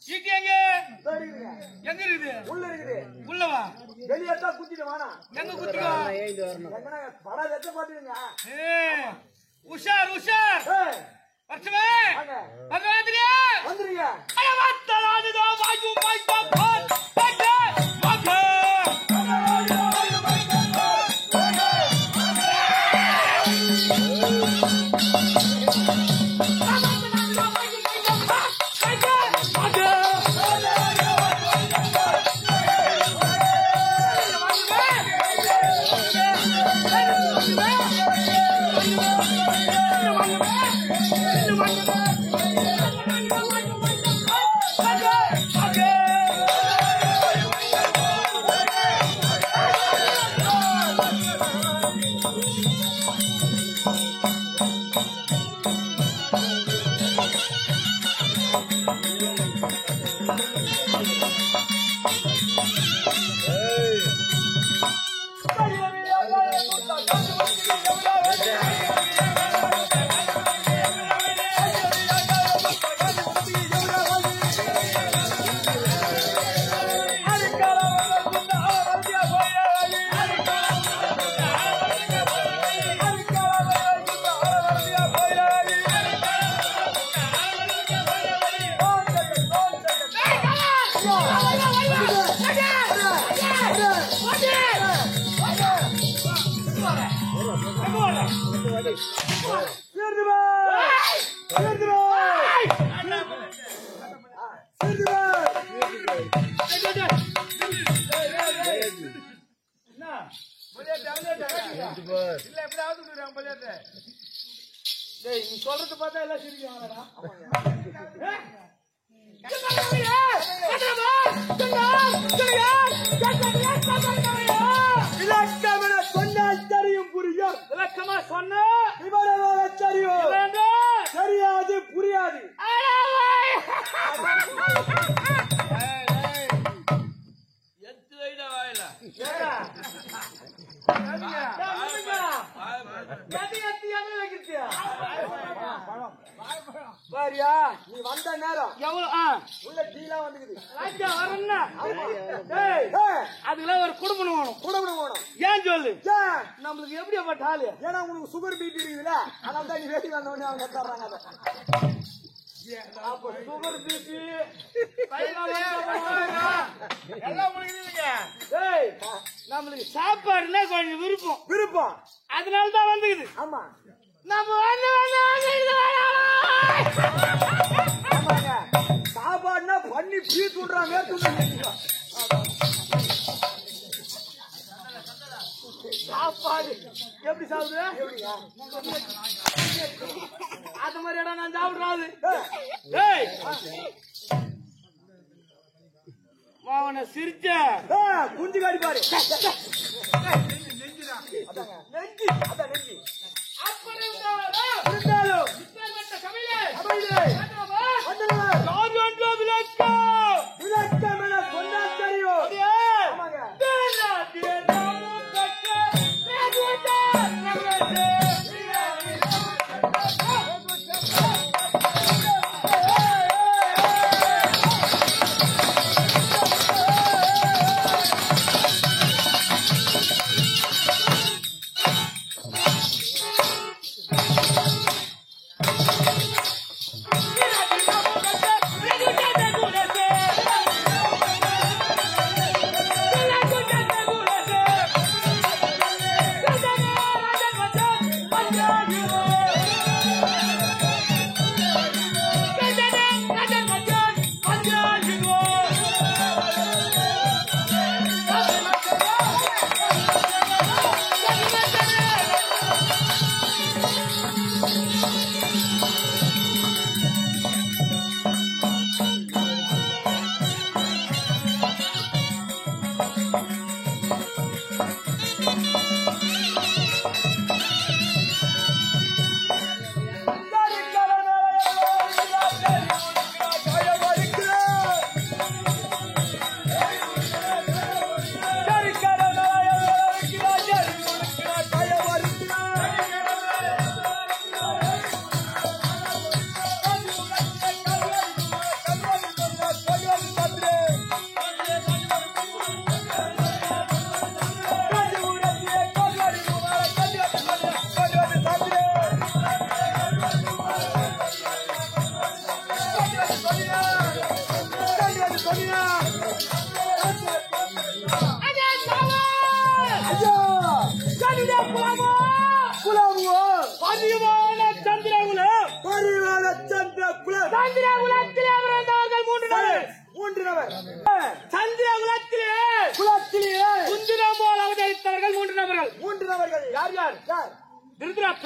ஈட்டி எங்க எங்க இருக்குது உள்ள இருக்குது உள்ளவா வெளியேட்டா குத்திட்டு வானா எங்க குத்திக்கோ எங்கனா படம் வெச்ச பாத்துங்க உஷார் உஷார் வர்ச்சமே வந்துறியா வந்துருங்க அட வத்தலாதுதோ வாய்ப்பு வாய்ப்பு பாட் பாட் பாட் சொல்றது பார்த்தா எல்லாம் சிரிக்கிறாங்கடா விளக்கமென சொன்னால் தெரியும் புரியும் விளக்கமா சொன்ன விவரமாக தெரியும் தெரியாது புரியாது எத்து வைடா வாயில பாரியா நீ வந்த நேரம் எவ்வளவு உள்ள டீலா வந்துக்குது ராஜா வரணும்னா அதுல ஒரு குடும்பம் வேணும் குடும்பம் வேணும் ஏன் சொல்லு ஏன் நம்மளுக்கு எப்படி அப்ப ஆளு ஏன்னா உனக்கு சுகர் பீபி இருக்குதுல அதனால தான் நீ வெளியே வந்த உடனே அவங்க தர்றாங்க அதை அப்ப சுகர் பிபி எல்லாம் முடியுதுங்க நம்மளுக்கு சாப்பாடுனா கொஞ்சம் விருப்பம் விருப்பம் அதனாலதான் வந்துக்குது ஆமா நம்ம வந்து ஆமாங்க சாப்பாடுனா பண்ணி பீ துண்றாங்க சாப்பாடு எப்படி சாப்பிடுற எப்படியா அது மாதிரி இடம் நான் சாப்பிடுறாது மாவன சிரிச்ச குஞ்சு காடி பாரு நெஞ்சு அதான் நெஞ்சு இருந்தாலும் விளக்கம் என சொன்னா தெரியும்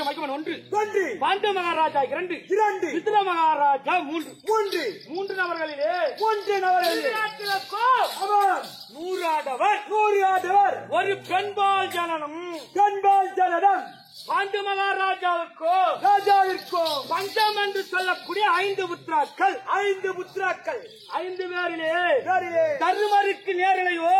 ராஷ்டிர மைக்கமன் 1 1 பாண்டு மகாராஜா 2 மித்திர மகாராஜா 3 நபர்களிலே 1 நபர்களிலே அவர் 100 ஆடவர் ஒரு பெண்பால் ஜனனம் பாண்டு மகாராஜாவிற்கோ பஞ்சம் என்று சொல்லக்கூடிய 5 புத்திராக்கள் 5 பேரிலே தருமருக்கு நேரிலையோ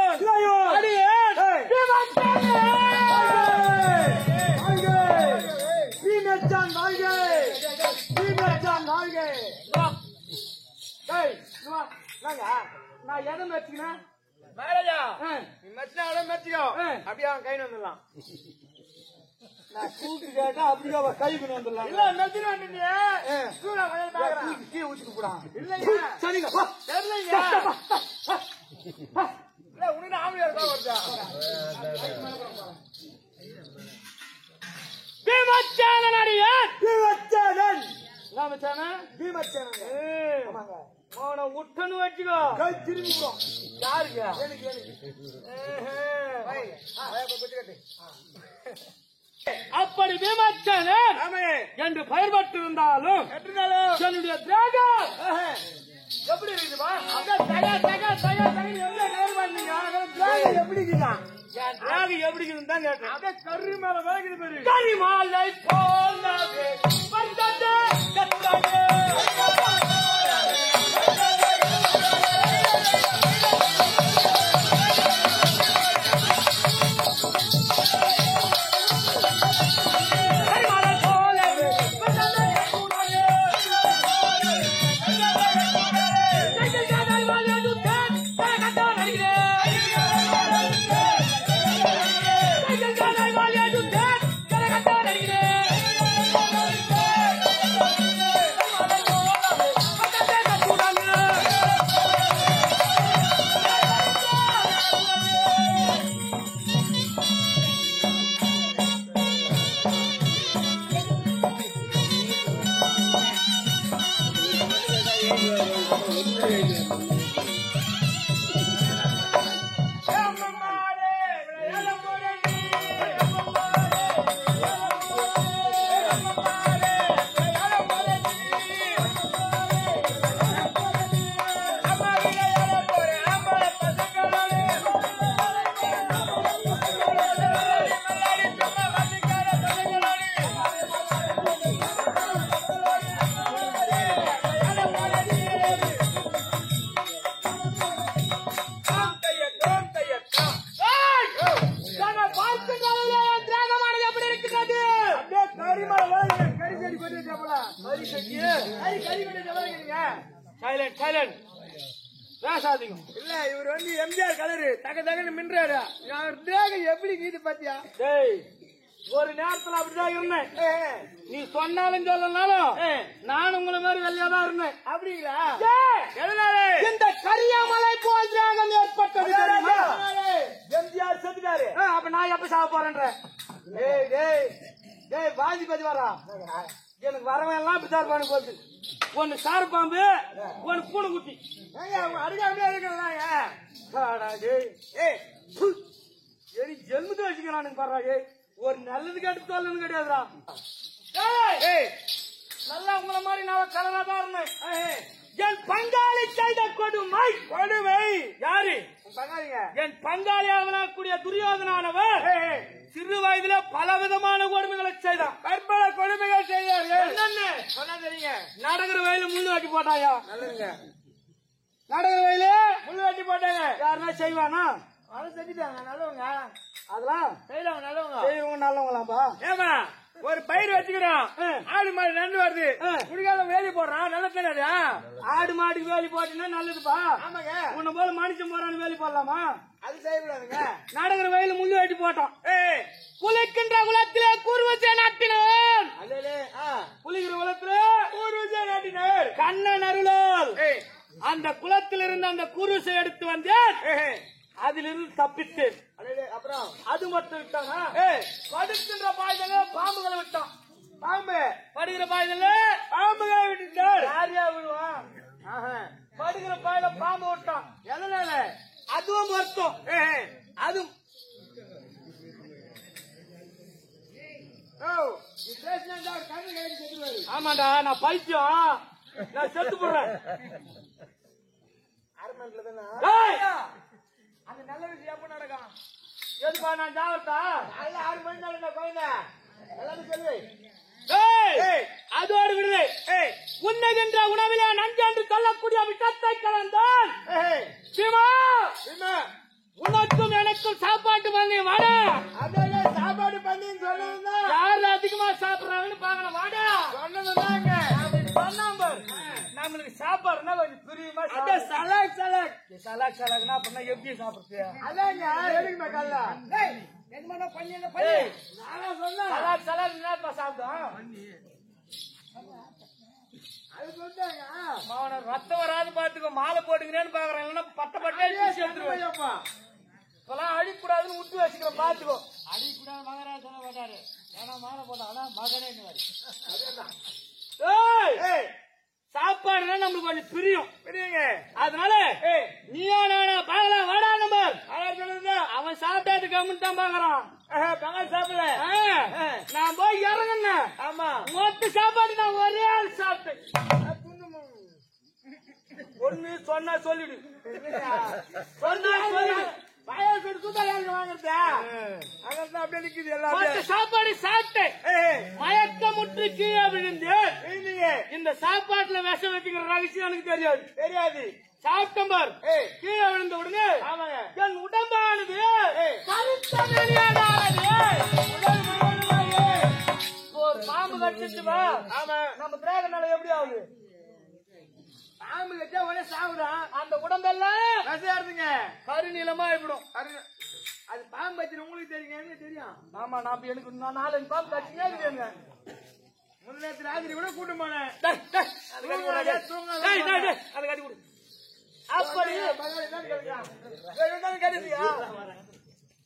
நான் எதை மெச்சிக்கிறேன் மகாராஜா நீ மெச்சினா மெச்சிக்கோ அப்படியே அவன் கை வந்துடலாம். நான் கூட்டு கேட்டா அப்படியே அவ கை கொண்டு வந்துடலாம். இல்ல மெச்சினா டீ ஊத்திட்டு போடா. இல்லைங்க சரிங்க தெரியலைங்க இல்ல உனக்கு ஆம்பளை இருக்கா வருதா பீமச்சேனன் அடியான் அவனை விட்டனு வச்சுக்கோ திரும்பிக்கும் யாருக்கு அப்படி பீமச்சேனன் என்று பெயர் பெற்றிருந்தாலும் என்னுடைய தியாகம் எப்படி இருக்குமா எப்படி இருக்குன்னு தான் கேட்டேன். அப்படியே கரு மேல வேகுது பேரு கரிமாலை போலவே வந்தது கத்தவே. இல்ல இவர் வந்து எம்ஜிஆர் கலரு தக தகன்னு மின்றாரு எப்படி கீது பாத்தியா ஒரு நேரத்துல அப்படிதான் இருந்தேன். நீ சொன்னாலும் சொல்லனாலும் நான் உங்களை மாதிரி வெள்ளையாதான் இருந்தேன். அப்படிங்களா இந்த கரியாமலை போல் தியாகம் ஏற்பட்டது. எம்ஜிஆர் செத்துட்டாரு. அப்ப நான் எப்ப சாக போறேன்ற வாதிபதி வரா எனக்கு வரவன் எல்லாம் பிசார் பானு போகுது. ஒன்னு சாறு பாம்பு ஒன்னு பூனை குட்டி அருகாமையா இருக்கிறாங்க. ஜென்மத்தை வச்சுக்கிறானுங்க பாரு. ஒரு நல்லது கேட்டு சொல்லணும் கிடையாதுடா. நல்லா உங்களை மாதிரி நான் கலரா தான் இருந்தேன். என் பங்காளி செய்த கொடுமை யாரு என் பங்காளி ஆகக்கூடிய துரியோதனானவர் சிறு வயதுல பல விதமான கொடுமைகளை செய்தான். பற்பல கொடுமைகள் செய்தார்கள். சொன்னா தெரியுங்க. நடக்கிற வயல முள்ளு வெட்டி போட்டாயா? நல்லதுங்க. நடக்கிற வயல முள்ளு வெட்டி போட்டாங்க. யாருன்னா செய்வானா? அதை செஞ்சுட்டாங்க. நல்லவங்க அதெல்லாம் செய்யறவங்க நல்லவங்க. செய்வங்க நல்லவங்களாம்பா. ஏமா ஒரு பயிர் வச்சுக்கிறோம். ஆடு மாடு நண்டு வருது. குடிக்கால வேலி போடுறான். நல்ல தெரியாது. ஆடு மாட்டுக்கு வேலி போட்டீங்கன்னா நல்லதுப்பா. ஆமாங்க. உன்ன போல மனுஷன் போறான்னு வேலி போடலாமா? அது செய்யக்கூடாதுங்க. நடக்கிற வயல முள்ளு வெட்டி போட்டோம். குளிக்கின்ற குளத்திலே கூர்வசை நாட்டினார். குளிக்கிற குளத்திலே கூர்வசை நாட்டினார். கண்ணன் அருளால் அந்த குளத்தில் இருந்து அந்த கூர்வசை எடுத்து வந்தேன். அதிலிருந்து தப்பித்தேன். அப்புறம் அது மட்டும் விட்டாங்க. படுக்கின்ற பாய்தல பாம்புகளை விட்டான். பாம்பு படுகிற பாய்தல பாம்புகளை விட்டுட்டார். யாரையா விடுவான்? படுகிற பாய்ல பாம்பு விட்டான். எதனால? அதுவும் வருத்தம். அது ஆமாண்டா நான் பைத்தியம் நான் செத்து போடுறேன் அந்த நல்ல விஷயம் எப்ப நடக்கும் எதுப்பா நான் ஜாவத்தா அல்ல 6 மணி நேரம் குழந்தை எல்லாரும் சொல்லு அதோடு விடுதலை உண்ணுகின்ற உணவிலே நஞ்சு என்று சொல்லக்கூடிய விஷத்தை கலந்தான் சிவா உனக்கும் எனக்கும் சாப்பாட்டு பண்ணி வாடா அதே சாப்பாடு பண்ணின்னு சொன்னதுதான் யாரு அதிகமா சாப்பிடுறாங்கன்னு பாக்கணும் வாடா சொன்னதுதாங்க சொன்னாங்க நம்மளுக்கு சாப்பாடுனா கொஞ்சம் பிரியமா அதே சலாக் சலாக் சலாக் சலாக்னா அப்படின்னா எப்படி சாப்பிடுறது அதாங்க எதுக்கு மக்கள் எதுமான பண்ணி நானா சொன்னேன் சலாக் சலாக் என்ன சாப்பிட்டோம் அது சொல்லிட்டாங்க அவனை ரத்தம் வராது பாத்துக்கோ மாலை போட்டுக்கிறேன்னு பாக்குறேன் இல்லைன்னா பட்ட பட்டே எடுத்துருவேன் இப்பெல்லாம் அடிக்கூடாதுன்னு விட்டு வச்சுக்கிறேன் பாத்துக்கோ அடிக்கூடாது மகராஜ் சொல்ல மாட்டாரு ஏன்னா மாலை போட்டாங்கன்னா மகனே சாப்பாடுனா நம்மளுக்கு கொஞ்சம் பிரியும் புரியுங்க அதனால நீயா நானா பாக்கலாம் வாடா நம்பர் அவன் சாப்பிட்டாது கம்முன்னு தான் பாக்குறான் பகல் சாப்பிடல நான் போய் இறங்குனேன் ஆமா மொத்த சாப்பாடு நான் ஒரே ஆள் சாப்பிட்டேன் ஒண்ணு சொன்னா சொல்லிடு சொன்னா சொல்லிடு அப்படியே நிக்குது எல்லாம் சாப்பாடு சாப்பிட்டேன் மயக்கமுற்று கீழே விழுந்தேன் இந்த சாப்பாட்டுல விஷம் வச்சுக்கிற ரகசியம் எனக்கு தெரியாது தெரியாது சாப்பிட்டம்பர் கீழே விழுந்த உடனே என் உடம்பானது ஒரு பாம்பு கடிச்சிச்சுமா நம்ம திராகனால எப்படி ஆகுது பாம்பு கட்டா உடனே சாப்பிடும் அந்த உடம்பெல்லாம் ரசையா இருந்துங்க கருநீளமா ஆயிடும் அது பாம்பு கட்சி உங்களுக்கு தெரியுங்க தெரியும் ஆமா நான் எனக்கு 4 பாம்பு கட்சியே தெரியுங்க முன்னேற்ற ராத்திரி கூட கூட்டு போனேன் அதை கட்டி கொடு அப்படியே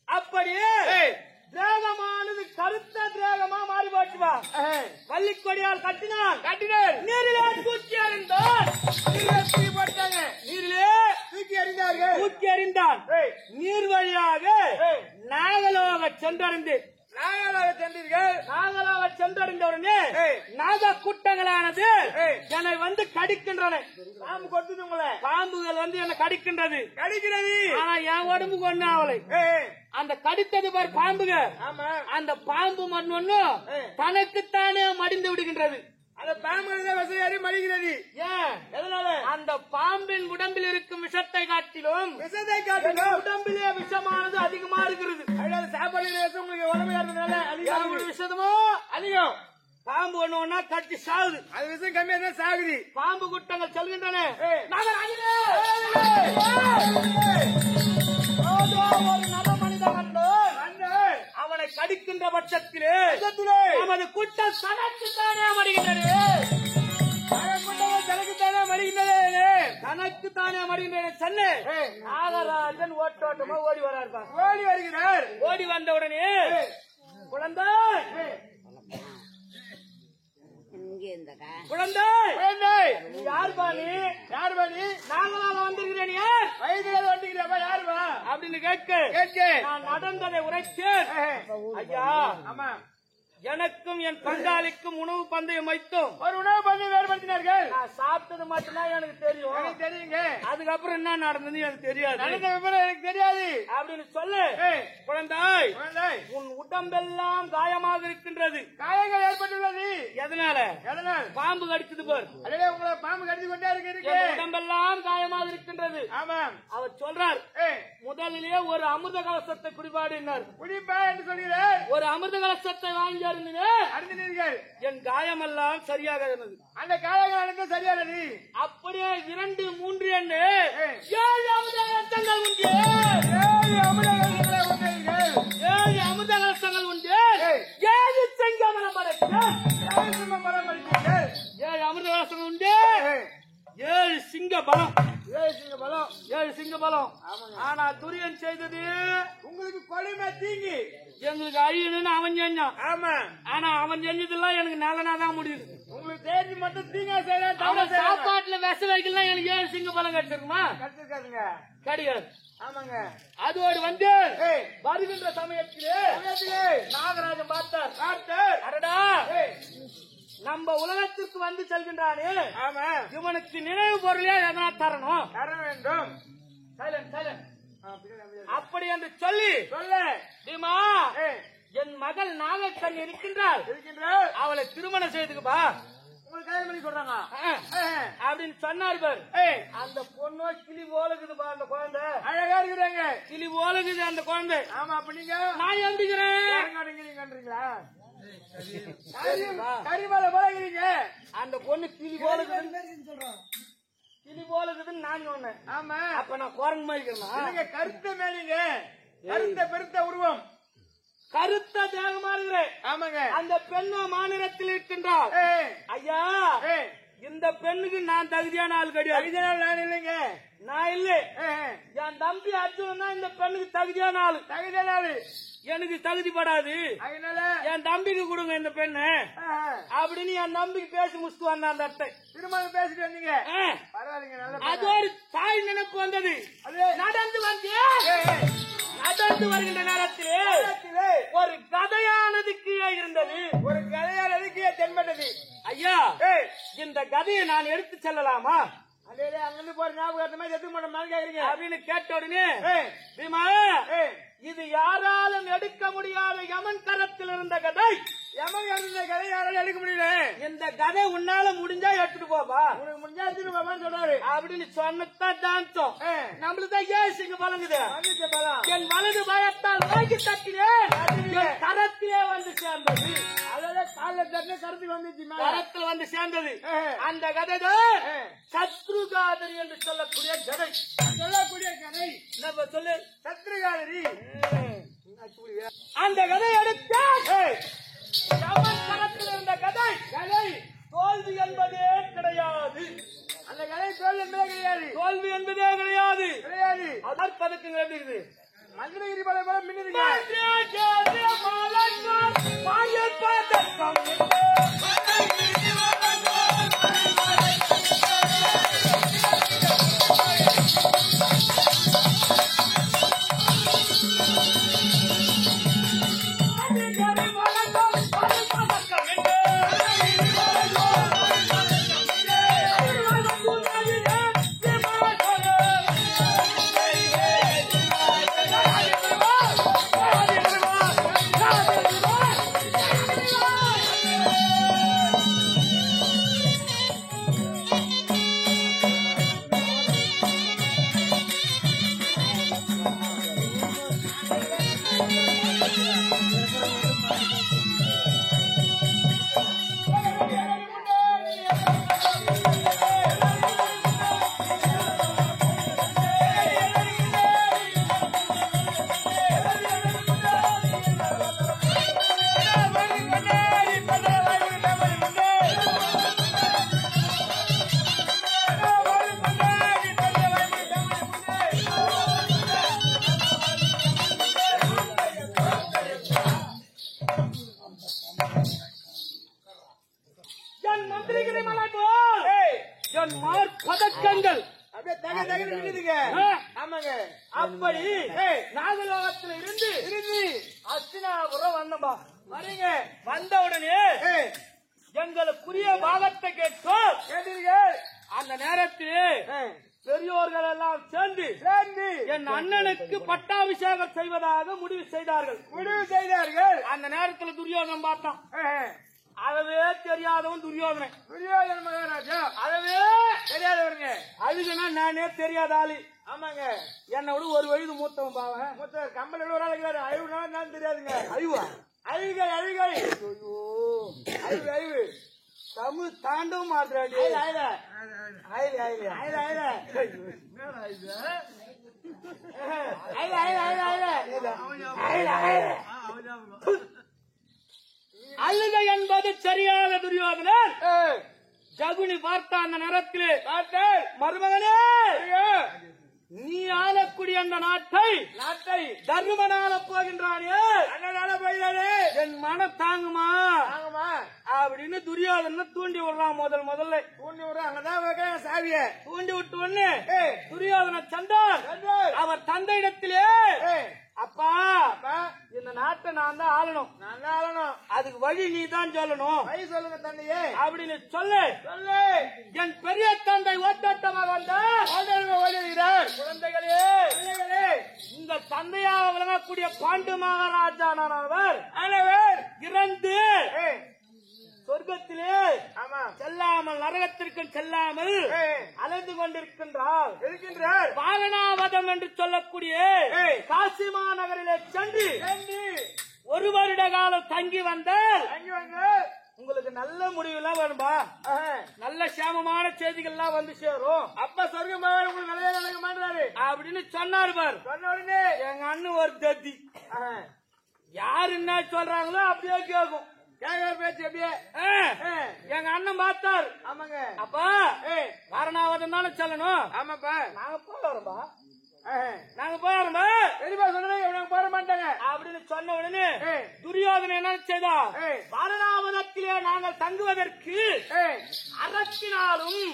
அப்படியே திரேகமானது கருத்த திரேகமா மாறி போச்சுவா வள்ளிக்கொடியால் கட்டினான் நீரிலே தூக்கி அறிந்தான் நீரிலே தூக்கி அறிந்தான் நீர் வழியாக நாகலோக சென்றடைந்து நாகலாக சென்றடைந்தவுடனே நாக கூட்டங்களானது என்னை வந்து கடிக்கின்றன பாம்பு கொத்துது உங்களை பாம்புகள் வந்து என்னை கடிக்கின்றது ஆனா என் உடம்புக்கு ஒண்ணு ஆவலை அந்த கடித்தது பார் பாம்புங்க அந்த பாம்பு மண் ஒண்ணு தனக்குத்தானே மடிந்து விடுகின்றது அந்த பாம்பு வசதியாரி மடிகிறது ஏன் எதனால அந்த பாம்பின் உடம்பில் இருக்கும் விஷத்தை காட்டிலும் உடம்பிலே விஷமானது அதிகமா இருக்கிறது சாப்பாடு உங்களுக்கு உடம்பு இருந்ததுனால அதிகம் விஷமோ அதிகம் பாம்பு ஒண்ணு ஒன்னா கட்டி சாகுது அது விஷயம் கம்மியா தான் சாகுது பாம்பு குட்டங்கள் செல்கின்றன ஒரு நல்ல மனிதன் அவனை கடிக்கின்ற பட்சத்திலே நமது குட்டம் தனக்குத்தானே மடிகின்றது தனக்குத்தானே மடிகின்றது சென்னை நாகராஜன் ஓட்டோட்டமா ஓடி வருகிறார் ஓடி வந்த உடனே குழந்தை யார் பாணி நாங்களால வந்திருக்கிறேன் யார் வயதுல வந்துக்கிறப்ப யாருவா அப்படின்னு கேட்க நான் நடந்ததை உரைத்தேன் ஐயா ஆமா எனக்கும் என் பங்காளிக்கும் உணவு பந்தயம் வைத்தோம் ஒரு உணவு பந்தயம் ஏற்படுத்தினார்கள் நான் சாப்பிட்டது மட்டும்தான் எனக்கு தெரியும் தெரியுங்க அதுக்கப்புறம் என்ன நடந்தது எனக்கு தெரியாது நடந்த விவரம் எனக்கு தெரியாது அப்படின்னு சொல்லு குழந்தாய் உன் உடம்பெல்லாம் காயமாக இருக்கின்றது காயங்கள் ஏற்பட்டுள்ளது எதனால பாம்பு கடிச்சது பார் அதே உங்களை பாம்பு கடிச்சு கொண்டே இருக்கு உடம்பெல்லாம் காயமாக இருக்கின்றது ஆமா அவர் சொல்றார் முதலிலே ஒரு அமிர்த கலசத்தை குடிபாடினார் குடிப்பா என்று சொல்கிறார் ஒரு அமிர்த கலசத்தை வாங்கி அறிந்தீர்கள் என் காயமெல்லாம் சரியாக இருந்தது அந்த காயங்கள் அனைத்தும் சரியானது அப்படியே 2, 3 என்று 7 அமிர்த கலசங்கள் உண்டு 7 அமிர்த கலசங்கள் உண்டு 7 செங்கமலம் படைத்தீர்கள் 7 அமிர்த கலசங்கள் உண்டு 7 சிங்க பலம் 7 சிங்க பலம் ஆனா துரியன் செய்தது உங்களுக்கு கொடுமை தீங்கி எங்களுக்கு அழியணும்னு அவன் செஞ்சான் ஆமா ஆனா அவன் செஞ்சதெல்லாம் எனக்கு நலனாதான் முடியுது உங்களுக்கு தேர்ச்சி மட்டும் தீங்கா செய்யலாம் சாப்பாட்டுல விஷ வைக்கலாம் எனக்கு 7 சிங்க பலம் கிடைச்சிருக்குமா கிடைச்சிருக்காதுங்க கிடையாது ஆமாங்க. அதோடு வந்து வருகின்ற சமயத்திலே நாகராஜன் பார்த்தார். அடடா, நம்ம உலகத்திற்கு வந்து செல்கின்றானே, ஆமா, இவனுக்கு நினைவு பொருளே எதனா தரணும், தர வேண்டும். அப்படி என்று சொல்லி பீமா, என் மகள் நாகக்கண் இருக்கின்றாள், அவளை திருமணம் செய்துக்குப்பா, உங்களுக்கு கல்யாணம் பண்ணி சொல்றாங்க அப்படின்னு சொன்னார் பாரு. அந்த பொண்ணோ கிளி போலக்குதுப்பா, அந்த குழந்தை அழகா இருக்கிறாங்க, கிளி போலக்குது அந்த குழந்தை. ஆமா, அப்ப நீங்க நான் எப்படிங்கிறேன், கரிமலை போலக்கிறீங்க. அந்த பொண்ணு கிளி போலக்குது, கிளி போலக்குதுன்னு நான் சொன்னேன். ஆமா, அப்ப நான் குரங்கு மாதிரி இருக்கிறேன். கருத்த மேலிங்க, கருத்த பெருத்த உருவம், கருத்த தேகமா இருக்கிறேன். ஆமாங்க. அந்த பெண்ணோ மாநிலத்தில் இருக்கின்றாள். ஐயா, இந்த பெண்ணுக்கு நான் தகுதியான ஆள் கிடையாது. நான் இல்லைங்க, நான் இல்ல, என் தம்பி அர்ஜுன் தான் இந்த பெண்ணுக்கு தகுதியான ஆளு. தகுதியான ஆளு எனக்கு தகுதிப்படாது, என் தம்பிக்கு கொடுங்க இந்த பெண்ணு அப்படின்னு என் தம்பிக்கு பேசி முடிச்சுட்டு வந்த அந்த அத்தை. திருமணம் பேசிட்டு வந்தீங்க, பரவாயில்லைங்க. அது ஒரு தாய் நினைப்பு வந்தது. நடந்து வருகின்ற நேரத்திலே ஒரு கதையானது கீழே இருந்தது. ஒரு கதையானது கீழே தென்பட்டது. ஐயா, இந்த கதையை நான் எடுத்து செல்லலாமா? அதே அங்கிருந்து போற ஞாபகம் எது மாட்டோம் கேக்குறீங்க அப்படின்னு கேட்ட உடனே பீமா, இது யாராலும் எடுக்க முடியாத யமன் கரத்தில் இருந்த கதை. யமன் இருந்த கதை யாராலும் எடுக்க முடியல. இந்த கதை உன்னால முடிஞ்சா எடுத்துட்டு போப்பா, உனக்கு முடிஞ்சா எடுத்துட்டு போப்பான்னு சொல்றாரு. அப்படின்னு சொன்னதான் டான்ஸும் நம்மளுதான் ஏசிங்க பழங்குது. என் வலது பயத்தால் வாங்கி தட்டினேன், கரத்திலே வந்து சேர்ந்தது. அதாவது கால தட்டின கருத்துக்கு வந்துச்சு, கரத்துல வந்து சேர்ந்தது. அந்த கதை தான் சத்ருகாதரி என்று சொல்லக்கூடிய கதை. நம்ம சொல்லு, சத்ருகாதரி. அந்த கதை எடுத்த யமன் கரத்தில் இருந்த கதை தோல்வி என்பதே கிடையாது. அந்த கதை தோல்வி என்பதே கிடையாது, தோல்வி என்பதே கிடையாது. அதான் பதக்கங்கள் எப்படி இருக்குது? மந்திரகிரி பலை போல மின்னுதுங்க. பதக்கங்கள் அப்படி நாகலோகத்தில் இருந்து அஸ்தினாபுரம் வந்தம்பா. வந்த உடனே எங்களுக்குரிய பாகத்தை கேட்டீர்கள். அந்த நேரத்தில் பெரியோர்கள் எல்லாம் சேர்ந்து என் அண்ணனுக்கு பட்டாபிஷேகம் செய்வதாக முடிவு செய்தார்கள். அந்த நேரத்தில் துரியோதனன் பார்த்தான். அதவே தெரியாதவன் துரியோதனன். மகாராஜா அதவே தெரியாதவருங்க. அதுக்குன்னா நானே தெரியாத ஆளு. ஆமாங்க, என்னை விட ஒரு வயது மூத்தவன் பாவன். மூத்தவர் கம்பல் ஒரு ஆளுக்கு அழிவுனா நான் தெரியாதுங்க. அழிவா? அழிவுகள் அழிவு தமிழ் தாண்டவும் மாட்டாடி. அழுக என்பது சரியான துரியோதனன். ஜகுனி பார்த்த அந்த நேரத்திலே மருமகனே நீ ஆளக்கூடிய அந்த நாட்டை தர்மனால போகின்றானே, அண்ணனால போகிறானே, என் மனம் தாங்குமா அப்படின்னு துரியோதன தூண்டி விடுறான். முதல்ல தூண்டி விடுறான். அங்கதான் வைக்கிறேன் சாவிய. தூண்டி விட்டு ஒண்ணு துரியோதன சண்டால் அவர் தந்தையிடத்திலே, அப்பா இந்த நாட்டை நான் தான் ஆளணும், அதுக்கு வழி நீ தான் சொல்லணும், சொல்லுங்க தந்தையே அப்படின்னு சொல்லு. என் பெரிய தந்தை ஓட்டமாக ஓடுகிறார். குழந்தைகளே, இந்த தந்தையாக விளங்கக்கூடிய பாண்டு மகாராஜானவர் இறந்து சொர்க்கத்திலே செல்லாமல் நரகத்திற்கு செல்லாமல் அலைந்து கொண்டிருக்கின்றார். வாரணாவதம் என்று சொல்லக்கூடிய காசி மாநகரிலே சென்று ஒரு வருட காலம் தங்கி வந்தால் உங்களுக்கு நல்ல முடிவுலாம் வேணும்பா, நல்ல சேமமான செய்திகள் எல்லாம் வந்து சேரும். அப்ப சொர்க்கம் உங்களுக்கு நல்ல நடக்க மாட்டாரு அப்படின்னு சொன்னாரு பாரு. சொன்ன உடனே எங்க அண்ணன் ஒரு தத்தி யாரு என்ன சொல்றாங்களோ அப்படியே கேட்கும். பேச்சு அப்படியே எங்க அண்ணன் பார்த்தார். ஆமாங்க. அப்பா வாரணாவதம் தானே சொல்லணும். ஆமாப்பா. நாங்க போறோம்பா, நாங்க போறோம்பா. பெரியப்பா சொன்ன போற மாட்டாங்க அப்படின்னு சொன்ன உடனே துரியோதனை என்ன செய்தா, வாரணாவதத்திலே நாங்கள் தங்குவதற்கு அரசினாலும்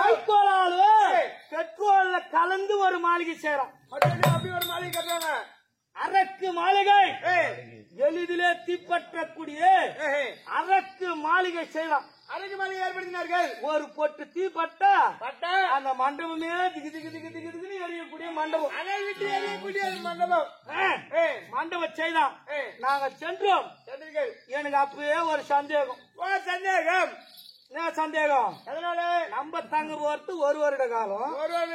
வைக்கோலாலும் பெட்ரோல்ல கலந்து ஒரு மாளிகை செய்யறோம். அப்படி ஒரு மாளிகை கட்டுறாங்க. அரக்கு மாளிகை எளிதிலே தீப்பற்றக்கூடிய அரக்கு மாளிகை செய்யலாம். அரக்கு மாளிகை ஏற்படுத்தினார்கள். ஒரு பொட்டு தீப்பட்டா அந்த மண்டபமே திகு திகு திகு திகு திகுன்னு எரியக்கூடிய மண்டபம், எரியக்கூடிய மண்டபம் மண்டபம் செய்யலாம். நாங்க சென்றோம். எனக்கு அப்பவே ஒரு சந்தேகம். என்ன சந்தேகம்? அதனால நம்ம தங்க போறது ஒரு வருட காலம்,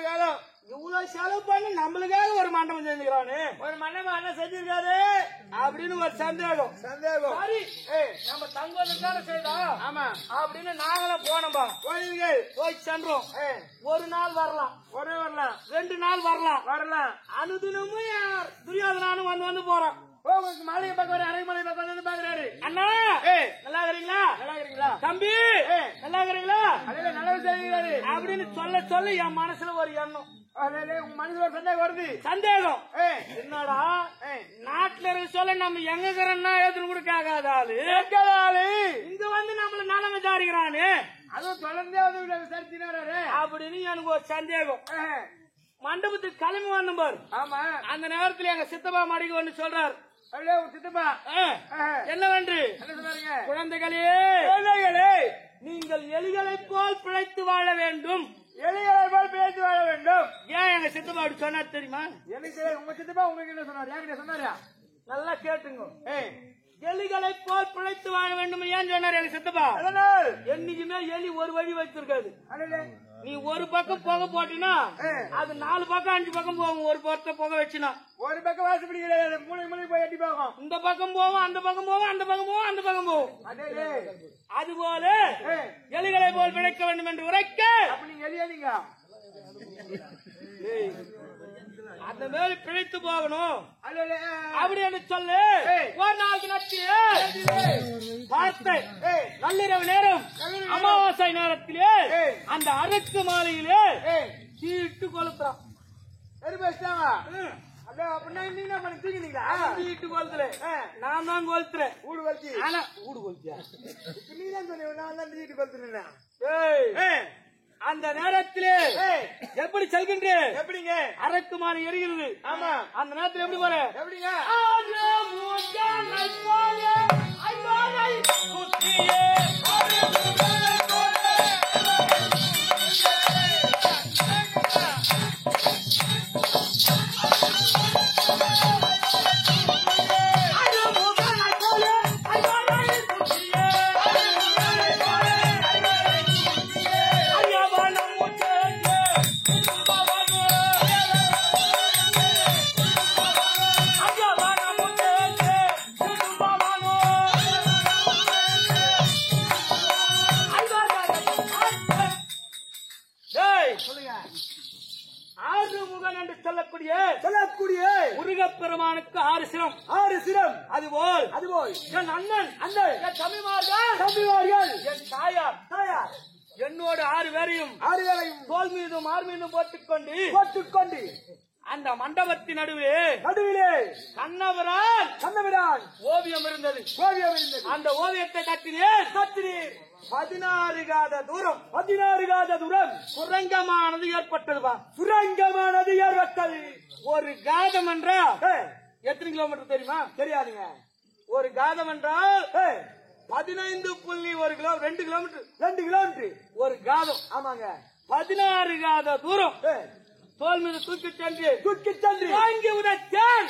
காலம் இவ்வளவு செலவு பண்ணி நம்மளுக்காக ஒரு மண்டபம் செஞ்சுக்கிறானு, ஒரு மண்டபம் என்ன செஞ்சிருக்காரு அப்படின்னு ஒரு சந்தேகம். சரி நம்ம தங்குவதற்கான செய்தோம். ஆமா அப்படின்னு நாங்களும் போனோம்பா. போய் சென்றோம். ஒரு நாள் வரலாம், 2 நாள் வரலாம். அனுதினமும் துரியோதனானும் வந்து போறோம். மாளிகை பக்கம் அரை மலை பக்கம் வந்து பாக்குறாரு. அண்ணா நல்லா இருக்கிறீங்களா தம்பி, நல்லா இருக்கிறீங்களா நல்லது செய்கிறாரு அப்படின்னு சொல்ல என் மனசுல ஒரு எண்ணம், உங்க மனசுல ஒரு சந்தேகம் வருது. சந்தேகம் என்னடா நாட்டுல இருக்க சொல்ல நம்ம எங்க இருக்கிறோம்னா எதுன்னு கூட கேட்காத ஆளு இங்க வந்து நம்மள நலம் விசாரிக்கிறானு, அதுவும் தொடர்ந்தே வந்து விசாரிச்சினாரு அப்படின்னு எனக்கு ஒரு சந்தேகம். மண்டபத்துக்கு கிளம்பி வந்தோம் பாரு. ஆமா அந்த நேரத்துல எங்க சித்தப்பா மாடிக்கு வந்து சொல்றாரு, சித்தப்பா என்னவென்று குழந்தைகளே நீங்கள் எலிகளை போல் பிழைத்து வாழ வேண்டும். ஏன் எங்க சித்தப்பா அப்படி சொன்னா தெரியுமா? உங்க சித்தப்பா உங்களுக்கு என்ன சொன்னாரு? என்கிட்ட சொன்னாரா? நல்லா கேட்டுங்க. எலிகளை போல் பிழைத்து வாழ வேண்டும் ஏன் சொன்னாரு எங்க சித்தப்பா? என்னைக்குமே எலி ஒரு வழி வச்சிருக்காது. நீ ஒரு பக்கம் புகை போட்டினா அது 4 பக்கம் 5 பக்கம் போகும். ஒரு பக்கத்தை புகை வச்சுனா ஒரு பக்கம் வாசப்படி கிடையாது, மூளை போய் எட்டி போகும். இந்த பக்கம் போவோம், அந்த பக்கம் போவோம், அந்த பக்கம் போவோம், அந்த பக்கம் போவோம். அதுபோல எலிகளை போல் பிழைக்க வேண்டும் என்று உரைக்க நீங்க எலியாதீங்க, அந்த மாதிரி பிழைத்து போகணும் அப்படின்னு சொல்லு. ஒரு நாளைக்கு நச்சு பார்த்து நள்ளிரவு நேரம் அமாவாசை நேரத்திலே அந்த அரக்கு மாலையிலே தீட்டு கொளுத்துறான். அப்படின்னா நீங்க தூங்கினீங்களா? தீட்டு கொளுத்துல நான் தான் கொளுத்துறேன். ஊடு கொளுத்தி ஆனா ஊடு கொளுத்தியா நீ தான் சொன்ன, நான் தான் தீட்டு கொளுத்துறேன். அந்த நேரத்திலே எப்படி செல்கின்றேன்? எப்படிங்க? அரக்கு மாலை எரிகிறது. ஆமா அந்த நேரத்தில் எப்படி போற? எப்படிங்க? சொல்லக்கூடிய முருகப்பெருமானுக்கு 6 சிரம். அதுபோல் என் அண்ணன், என் தம்பிமார்கள், என் தாயார், என்னோட தன்னோடு 6 பேரையும் தோல் மீதும் மார் மீதும் போட்டுக்கொண்டு அந்த மண்டபத்தின் நடுவிலே கண்ணவரான் ஓவியம் இருந்தது. அந்த ஓவியத்தை தட்டினீர் 16 காத தூரம் சுரங்கமானது ஏற்பட்டதுப்பா. ஒரு காதம் என்றால் எத்தனை கிலோமீட்டர் தெரியுமா? தெரியாதுங்க. ஒரு காதம் என்றால் 15.1 கிலோமீட்டர் ஒரு காதம். ஆமாங்க. 16 காத தூரம் தோல் மீது தூக்கி சென்று வாங்கி உதைத்தேன்.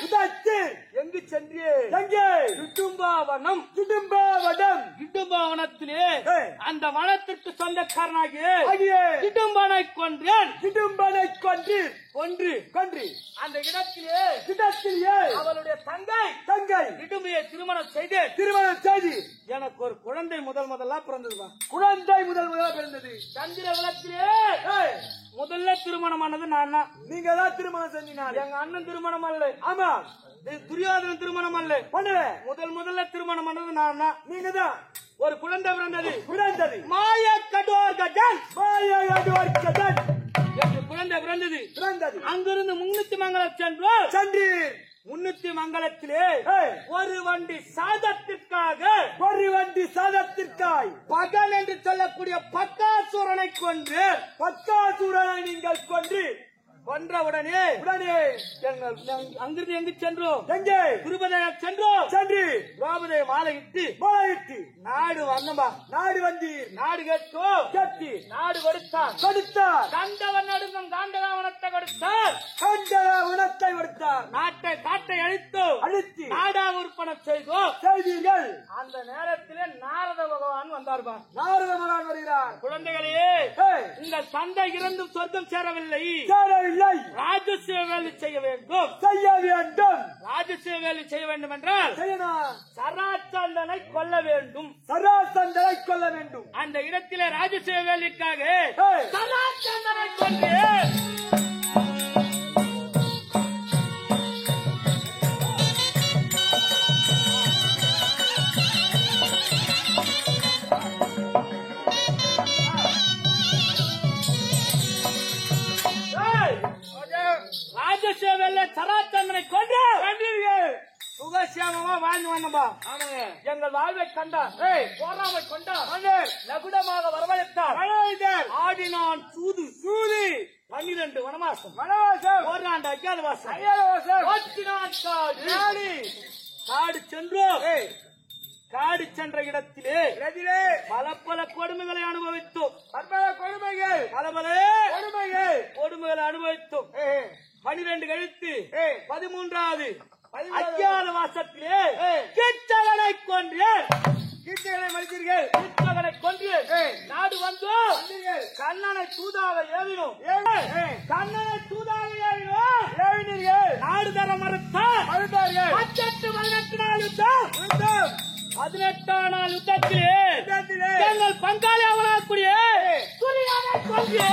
எங்கு சென்று? இடும்பாவனத்திலே அந்த வனத்திற்கு சொந்தக்காரனாகிய இடும்பனை கொன்று அந்த இடத்திலே அவளுடைய தங்கை இடுமையை திருமணம் செய்து எனக்கு ஒரு குழந்தை முதலா பிறந்தது. சந்திர விளக்கிலே முதல்ல திருமணமானது நான் தான். நீங்க தான் திருமணம் செஞ்சீங்க. எங்க அண்ணன் திருமணம் அல்ல. ஆமா, துரியோதனன் திருமணம் அல்ல. முதல்ல திருமணம் பண்ணது நான் தான். நீங்க தான். ஒரு குழந்தை பிறந்தது. மாய கடோர் கடன் குழந்தை பிறந்தது. அங்கிருந்து முன்னித்தி மங்கலம் சென்று முன்னித்தி மங்கலத்திலே ஒரு வண்டி சாதத்திற்காக பகல் என்று சொல்லக்கூடிய பக்காசூரனை நீங்கள் கொன்ற உடனே அங்கிருந்து எங்கு சென்றோம்? திருப்பதிக்கு சென்று திரௌபதியை மாலையிட்டு நாடு வந்தம்பா. நாடு கேட்டு நாடு கொடுத்தார். கண்டவன் நடுங்கும் காண்டகாவனத்தை கொடுத்தார். காட்டை அழித்து நாடா உற்பணம் செய்தீர்கள். அந்த நேரத்திலே நாரத பகவான் வந்தார்பா. வருகிறார். குழந்தைகளே, உங்கள் தந்தை இருந்தும் சொர்க்கம் சேரவில்லை. ராஜசேவ வேலை செய்ய வேண்டும். ராஜசேவ வேலை செய்ய வேண்டும் என்றால் சராசந்தனை கொல்ல வேண்டும். அந்த இடத்திலே ராஜசேவ வேலைக்காக சராசந்தனை கொண்டு சராச்சந்திரனை கொண்டு சுகசியாமமா வாழ்ந்து வந்தம்பா. எங்கள் வாழ்வை கண்டார், போராமை கொண்டார், லகுடமாக வரவழைத்தார். ஆடினான் சூது 12 வனவாசம், ஓராண்டு அஜ்ஞாதவாசம், காடு சென்ற இடத்திலே பல கொடுமைகளை அனுபவித்தோம். கொடுமைகளை அனுபவித்தோம். 12 கழித்து 13வது அஜ்ஞாத வாசத்திலே கீச்சகனை கொன்று நாடு வந்தோம். கண்ணனை தூதாக ஏவினோம். நாடு தர மறுத்தார். 18 நாள் யுத்தம். 18ஆம் நாள் யுத்தத்திலே எங்கள் பங்காளி அவனாக்கூடிய துரியோதனனை கொன்று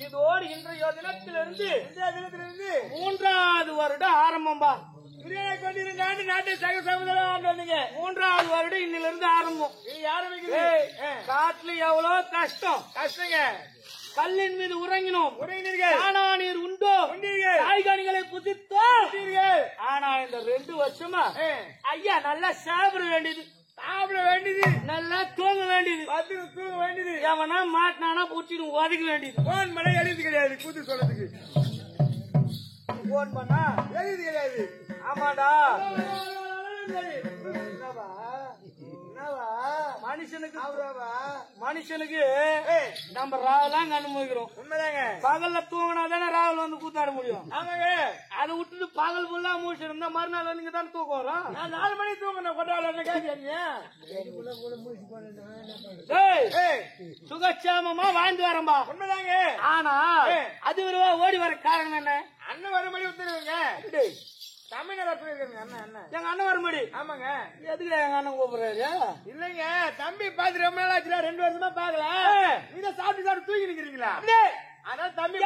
இதோடு இன்றைய தினத்திலிருந்து 3வது வருடம் ஆரம்பம்பா. நாட்டை சகோதரன் 3வது வருடம் இன்னிலிருந்து ஆரம்பம். காட்டுல எவ்வளவு கஷ்டங்க. கல்லின் மீது உறங்கினோம். ஆனா நீர் உண்டோம். காய்கனிகளை புசித்தோம். ஆனா இந்த 2 வருஷமா ஐயா நல்லா சாப்பிட வேண்டியது, நல்லா தூங்க வேண்டியது, எவனா மாட்டினானா பூச்சிட்டு உதக்க வேண்டியது. போன் பண்ண எழுதி கிடையாது. கூத்து சொல்றதுக்கு போன் பண்ணா எழுதி கிடையாது. ஆமாடா, மனுஷனுக்கு நம்ம ராவெல்லாம் அனுபவிக்கிறோம். உண்மைதாங்க. பகல்ல தூங்கினா தானே ராவல் வந்து கூத்தாட முடியும். ஆமாங்க. அதை விட்டுட்டு பகல் ஃபுல்லா மூச்சு இருந்தா மறுநாள் வந்து இங்க தானே தூக்கம் வரும். நான் 4 மணிக்கு தூங்கணும். கொட்டாள கேட்கறீங்க. சுகட்சாமமா வாழ்ந்து வரம்பா. உண்மைதாங்க. ஆனா அது ஒரு ஓடி வர காரணம் என்ன? அண்ணன் வர மணி உத்தரவுங்க. தமிழ்நாடு போயிருக்காங்க அண்ணன் அண்ணன் எங்க அண்ணன் வரும்படி. ஆமாங்க. எதுக்கு எங்க அண்ணன் கூப்பிடுறாரு? இல்லைங்க தம்பி பாத்து ரொம்ப நாள் ஆச்சுல, 2 வருஷமா பாக்கல. நீங்க சாப்பிட்டு தூக்கி நிக்கிறீங்களா? அதான் தம்பி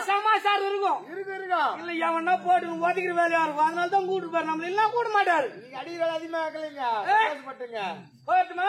சமாச்சாரம் இருக்கும் இருக்கும். இல்ல எவனா போட்டு ஒதுக்கிற வேலையா இருக்கும். அதனால தான் கூட்டு போற, நம்மள எல்லாம் கூட மாட்டாரு. நீங்க அடி வேலை அதிகமா ஆக்கலைங்க, பட்டுங்க போட்டுமா.